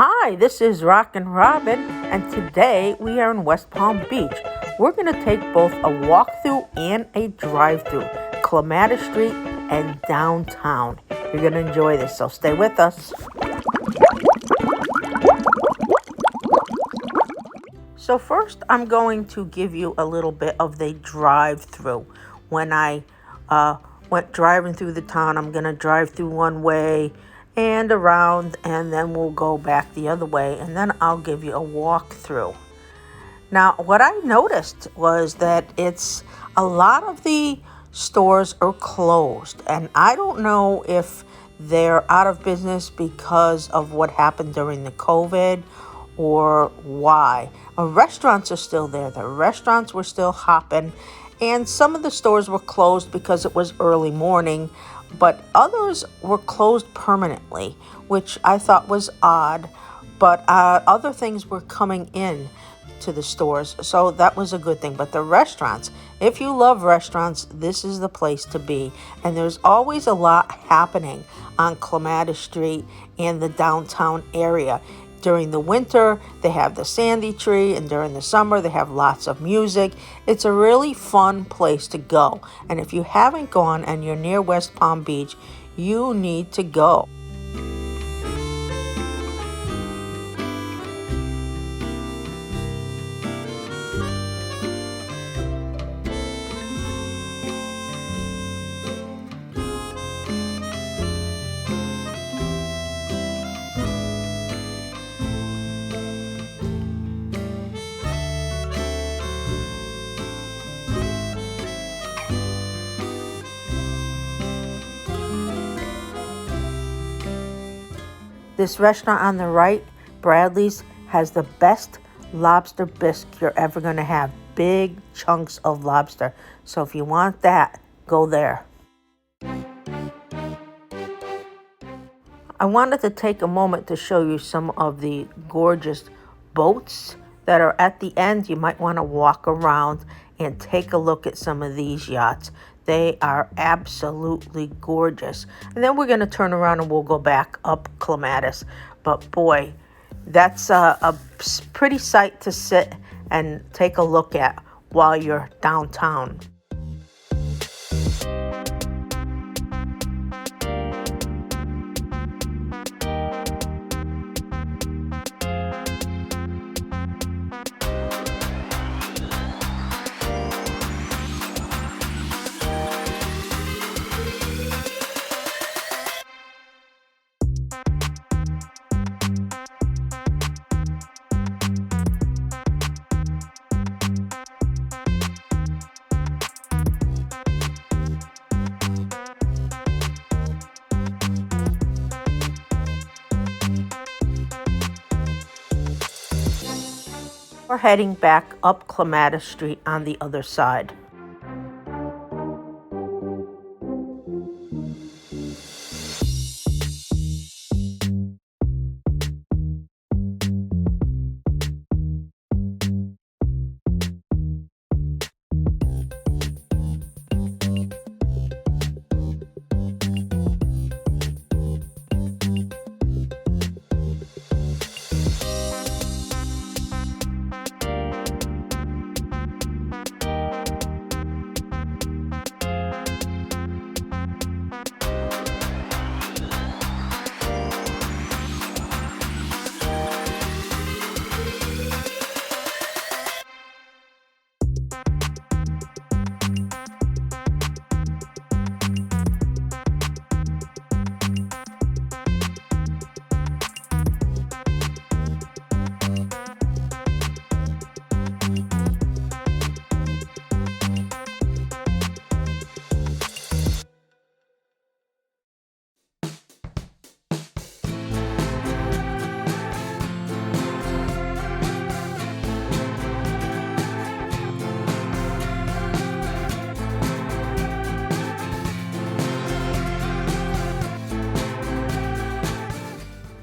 Hi, this is Rockin' Robin, and today we are in West Palm Beach. We're going to take both a walkthrough and a drive-through, Clematis Street and downtown. You're going to enjoy this, so stay with us. So first, I'm going to give you a little bit of the drive-through. When I went driving through the town, I'm going to drive through one way and around, and then we'll go back the other way, and then I'll give you a walkthrough. Now, what I noticed was that a lot of the stores are closed, and I don't know if they're out of business because of what happened during the COVID or why. Restaurants are still there. The restaurants were still hopping, and some of the stores were closed because it was early morning, but others were closed permanently, which I thought was odd, but other things were coming in to the stores, so that was a good thing. But the restaurants, if you love restaurants, this is the place to be. And there's always a lot happening on Clematis Street and the downtown area. During the winter, they have the Sandy Tree, and during the summer, they have lots of music. It's a really fun place to go. And if you haven't gone and you're near West Palm Beach, you need to go. This restaurant on the right, Bradley's, has the best lobster bisque you're ever going to have. Big chunks of lobster. So if you want that, go there. I wanted to take a moment to show you some of the gorgeous boats that are at the end. You might want to walk around and take a look at some of these yachts. They are absolutely gorgeous. And then we're going to turn around and we'll go back up Clematis. But boy, that's a pretty sight to sit and take a look at while you're downtown. We're heading back up Clematis Street on the other side.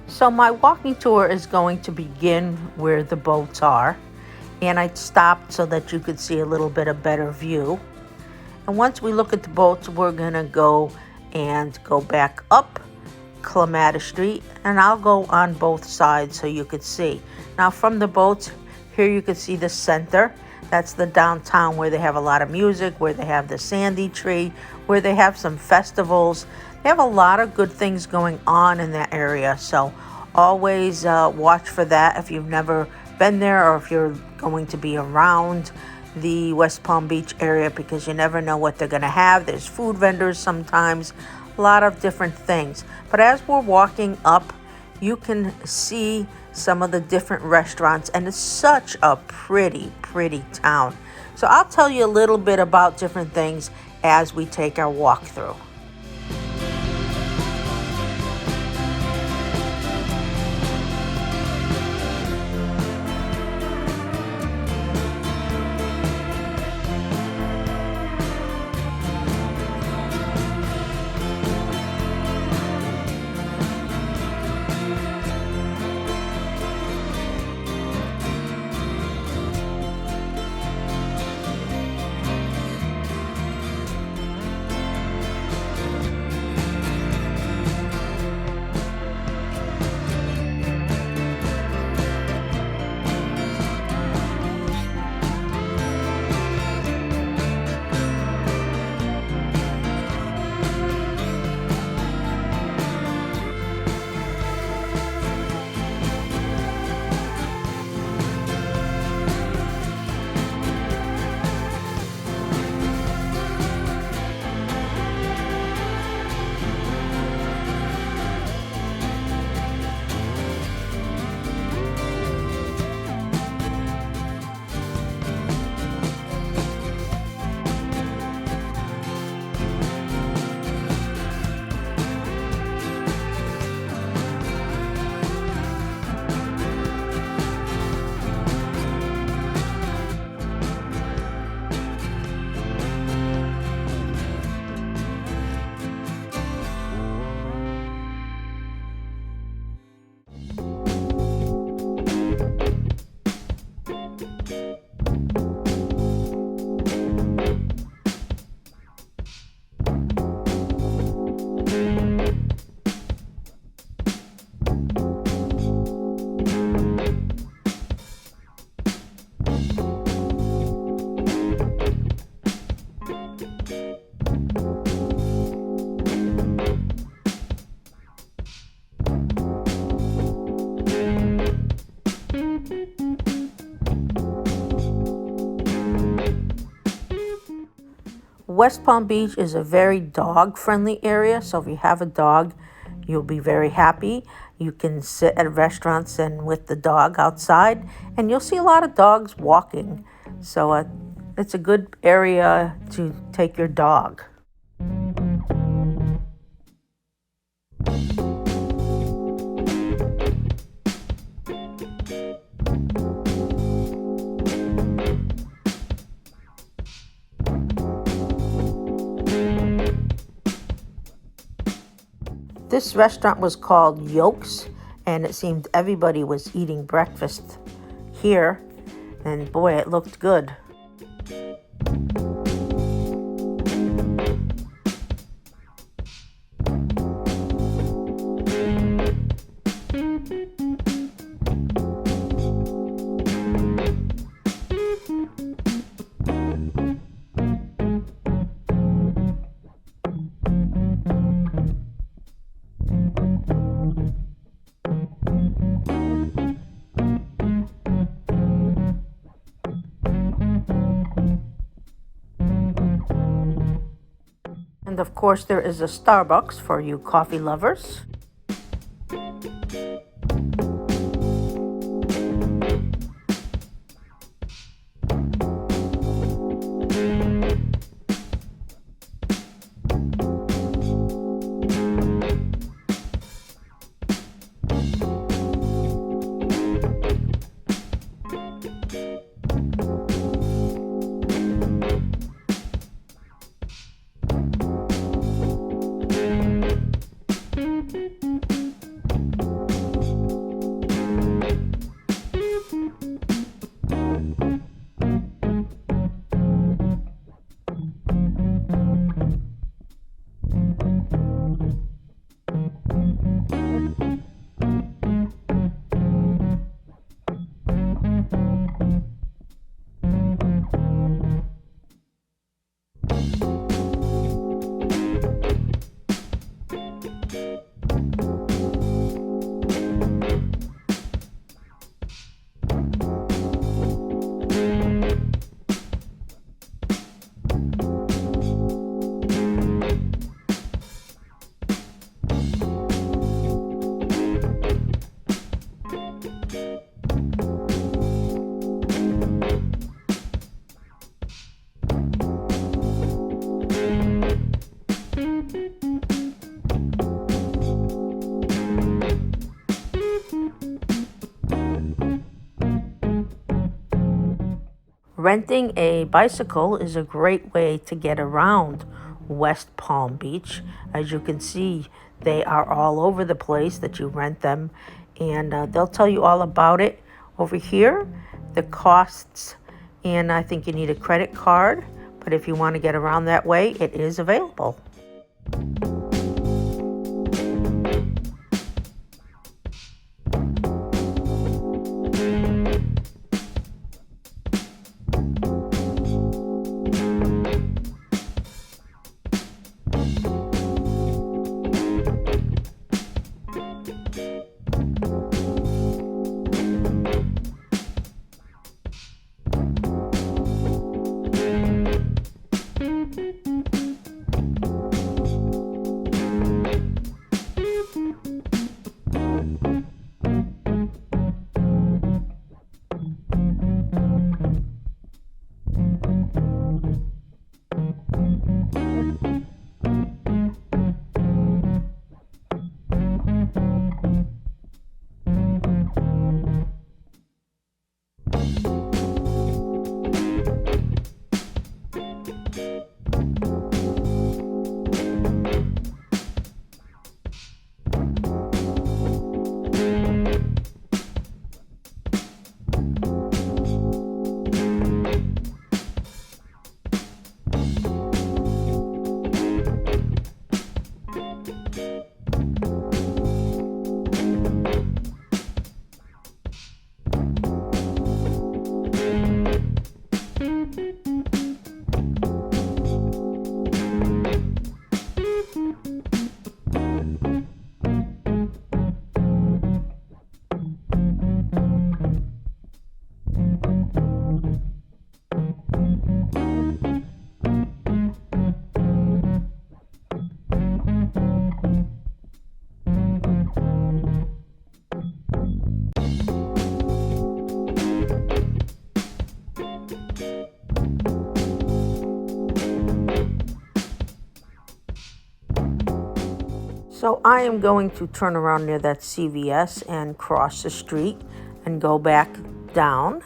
So my walking tour is going to begin where the boats are, and I stopped so that you could see a little bit of better view. And once we look at the boats, we're gonna go back up Clematis Street, and I'll go on both sides so you could see. Now from the boats, here you can see the center. That's the downtown where they have a lot of music, where they have the Sandy Tree, where they have some festivals. They have a lot of good things going on in that area, so always watch for that if you've never been there or if you're going to be around the West Palm Beach area, because you never know what they're going to have. There's food vendors sometimes, a lot of different things. But as we're walking up, you can see some of the different restaurants, and it's such a pretty town. So I'll tell you a little bit about different things as we take our walk through. West Palm Beach is a very dog-friendly area, so if you have a dog, you'll be very happy. You can sit at restaurants and with the dog outside, and you'll see a lot of dogs walking. So it's a good area to take your dog. This restaurant was called Yolks, and it seemed everybody was eating breakfast here, and boy, it looked good. And of course, there is a Starbucks for you coffee lovers. Renting a bicycle is a great way to get around West Palm Beach. As you can see, they are all over the place that you rent them, and they'll tell you all about it over here, the costs, and I think you need a credit card, but if you want to get around that way, it is available. So I am going to turn around near that CVS and cross the street and go back down.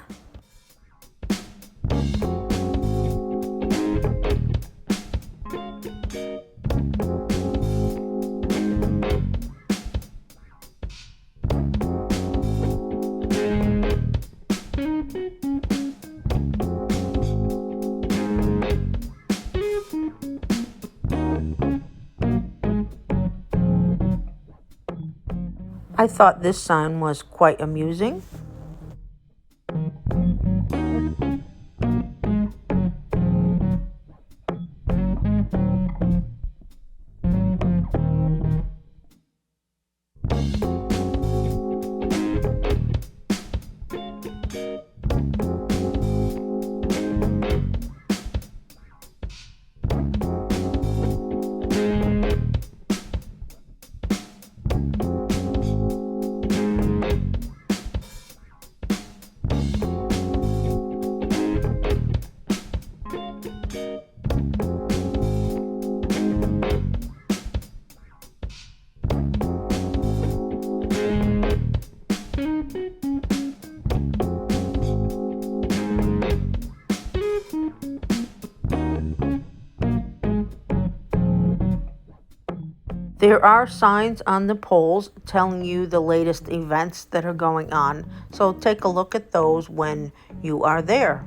I thought this sign was quite amusing. There are signs on the poles telling you the latest events that are going on, so take a look at those when you are there.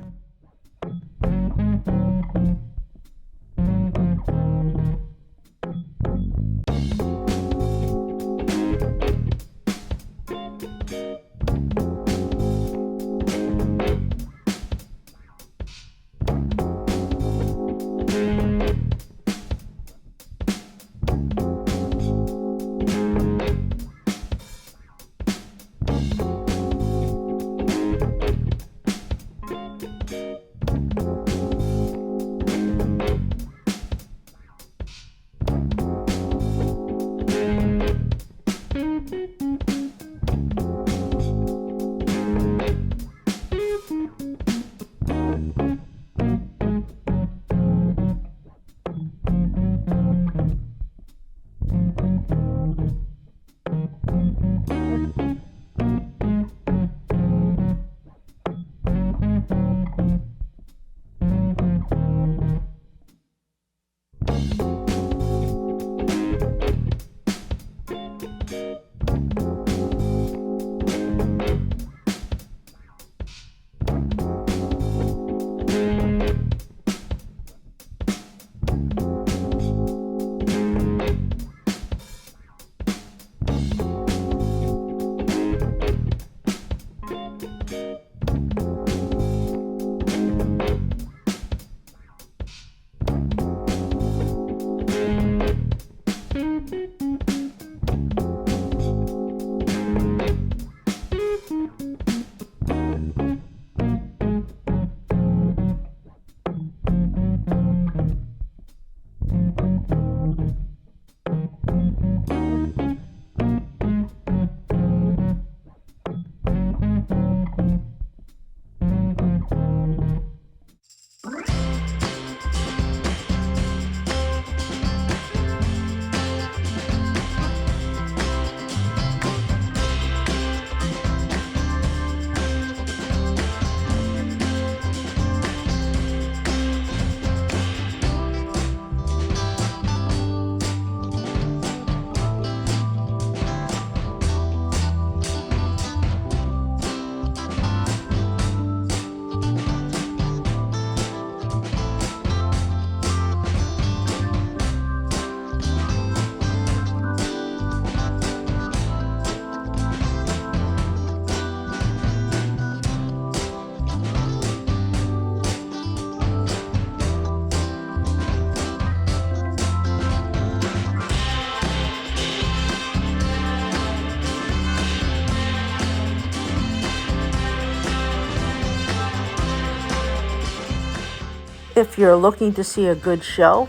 If you're looking to see a good show,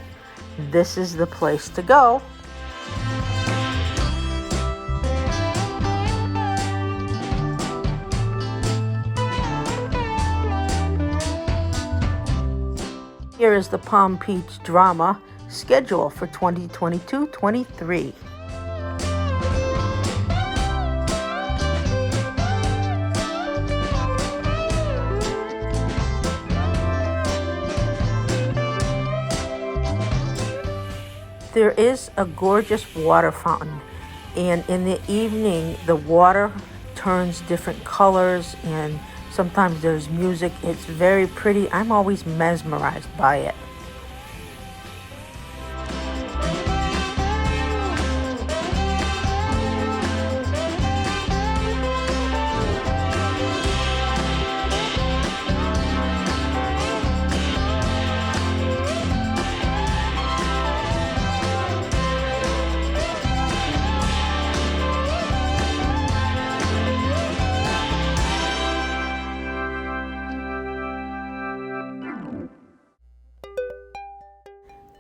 this is the place to go. Here is the Palm Beach Drama schedule for 2022-23. There is a gorgeous water fountain, and in the evening the water turns different colors and sometimes there's music. It's very pretty. I'm always mesmerized by it.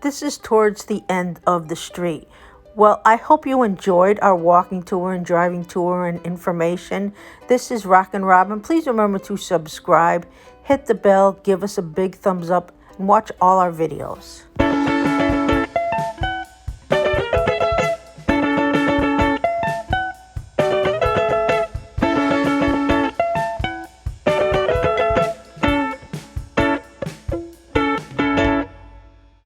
This is towards the end of the street. Well, I hope you enjoyed our walking tour and driving tour and information. This is Rockin' Robin. Please remember to subscribe, hit the bell, give us a big thumbs up, and watch all our videos.